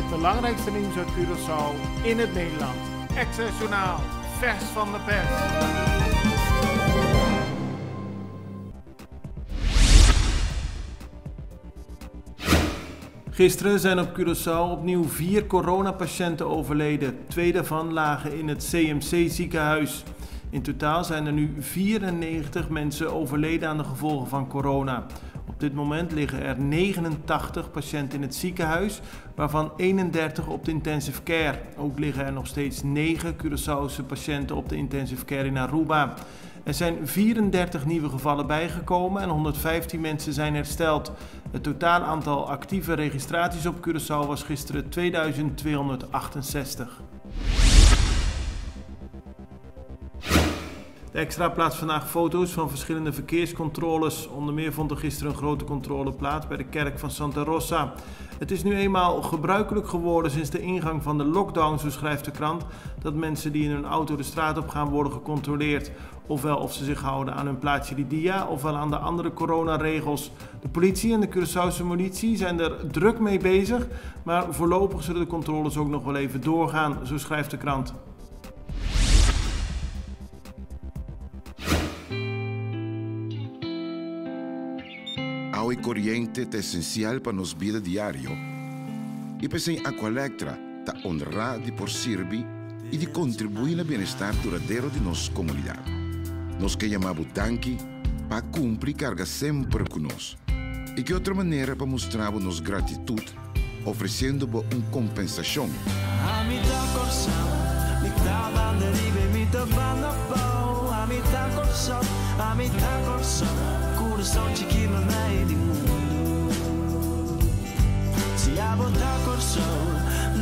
Het belangrijkste nieuws uit Curaçao in het Nederland. Extra Journaal, vers van de pers. Gisteren zijn op Curaçao opnieuw 4 coronapatiënten overleden. 2 daarvan lagen in het CMC-ziekenhuis. In totaal zijn er nu 94 mensen overleden aan de gevolgen van corona. Op dit moment liggen er 89 patiënten in het ziekenhuis, waarvan 31 op de intensive care. Ook liggen er nog steeds 9 Curaçaose patiënten op de intensive care in Aruba. Er zijn 34 nieuwe gevallen bijgekomen en 115 mensen zijn hersteld. Het totaal aantal actieve registraties op Curaçao was gisteren 2268. De Extra plaatst vandaag foto's van verschillende verkeerscontroles. Onder meer vond er gisteren een grote controle plaats bij de kerk van Santa Rosa. Het is nu eenmaal gebruikelijk geworden sinds de ingang van de lockdown, zo schrijft de krant, dat mensen die in hun auto de straat op gaan worden gecontroleerd. Ofwel of ze zich houden aan hun plaatje di dia, ofwel aan de andere coronaregels. De politie en de Curaçaose militie zijn er druk mee bezig, maar voorlopig zullen de controles ook nog wel even doorgaan, zo schrijft de krant. Agua y corriente é essencial para nos vida diário. E pensei Aqualectra ta honrar de por servir e de contribuir no bem-estar duradouro de nossa comunidade. Nós que chamamos danke para cumprir carga sempre conosco. E que outra maneira para mostrar nossa gratitude, oferecendo uma compensação. Se a botar corção,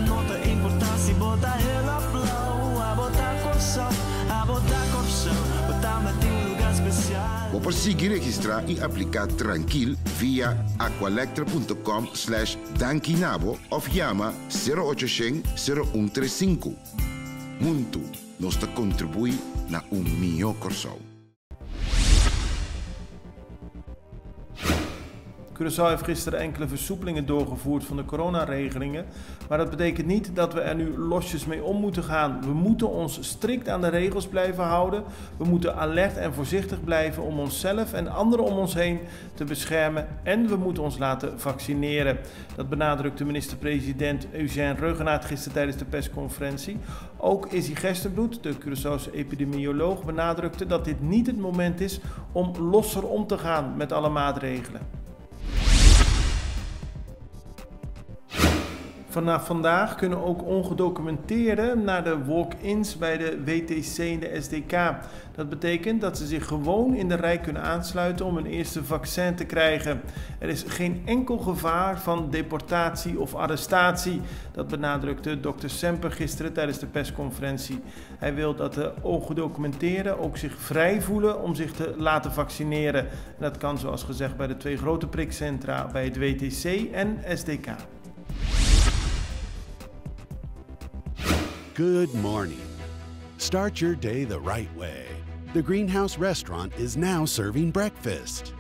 nota importância, botar ela blow. A botar corção, botar em um lugar especial. Vou conseguir registrar e aplicar tranquilo via aqualectra.com/dankinabo ou chama 0800 0135. Muito nos contribui na melhor corção. Curaçao heeft gisteren enkele versoepelingen doorgevoerd van de coronaregelingen, maar dat betekent niet dat we er nu losjes mee om moeten gaan. We moeten ons strikt aan de regels blijven houden. We moeten alert en voorzichtig blijven om onszelf en anderen om ons heen te beschermen en we moeten ons laten vaccineren. Dat benadrukte minister-president Eugène Ruggenaat gisteren tijdens de persconferentie. Ook Izzy Gestenbloed, de Curaçaose epidemioloog, benadrukte dat dit niet het moment is om losser om te gaan met alle maatregelen. Vanaf vandaag kunnen ook ongedocumenteerden naar de walk-ins bij de WTC en de SDK. Dat betekent dat ze zich gewoon in de rij kunnen aansluiten om hun eerste vaccin te krijgen. Er is geen enkel gevaar van deportatie of arrestatie. Dat benadrukte Dr. Semper gisteren tijdens de persconferentie. Hij wil dat de ongedocumenteerden ook zich vrij voelen om zich te laten vaccineren. En dat kan zoals gezegd bij de 2 grote prikcentra bij het WTC en SDK. Good morning. Start your day the right way. The Greenhouse Restaurant is now serving breakfast.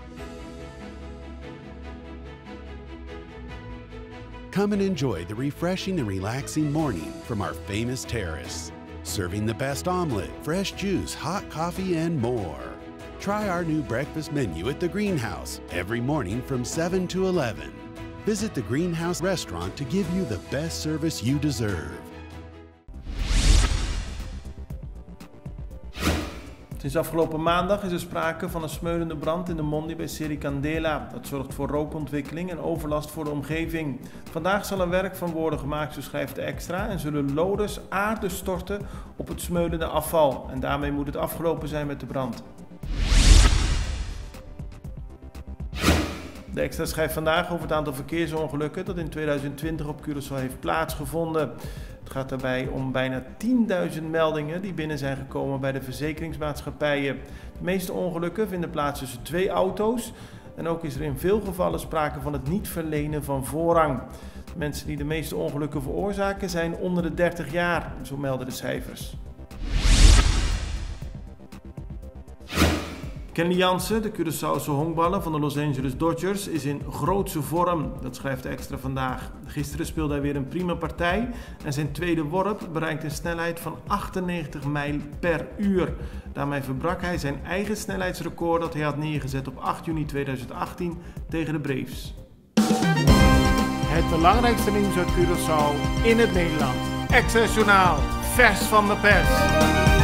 Come and enjoy the refreshing and relaxing morning from our famous terrace. Serving the best omelet, fresh juice, hot coffee, and more. Try our new breakfast menu at the Greenhouse every morning from 7 to 11. Visit the Greenhouse Restaurant to give you the best service you deserve. Sinds afgelopen maandag is er sprake van een smeulende brand in de Mondi bij Sericandela. Dat zorgt voor rookontwikkeling en overlast voor de omgeving. Vandaag zal er werk van worden gemaakt, zo schrijft de Extra, en zullen loders aarde storten op het smeulende afval. En daarmee moet het afgelopen zijn met de brand. De Extra schrijft vandaag over het aantal verkeersongelukken dat in 2020 op Curaçao heeft plaatsgevonden. Het gaat daarbij om bijna 10.000 meldingen die binnen zijn gekomen bij de verzekeringsmaatschappijen. De meeste ongelukken vinden plaats tussen 2 auto's en ook is er in veel gevallen sprake van het niet verlenen van voorrang. De mensen die de meeste ongelukken veroorzaken zijn onder de 30 jaar, zo melden de cijfers. Kenley Jansen, de Curaçaose honkballer van de Los Angeles Dodgers, is in grootse vorm. Dat schrijft de Extra vandaag. Gisteren speelde hij weer een prima partij en zijn tweede worp bereikt een snelheid van 98 mijl per uur. Daarmee verbrak hij zijn eigen snelheidsrecord dat hij had neergezet op 8 juni 2018 tegen de Braves. Het belangrijkste nieuws uit Curaçao in het Nederland. Extra Journaal, vers van de pers.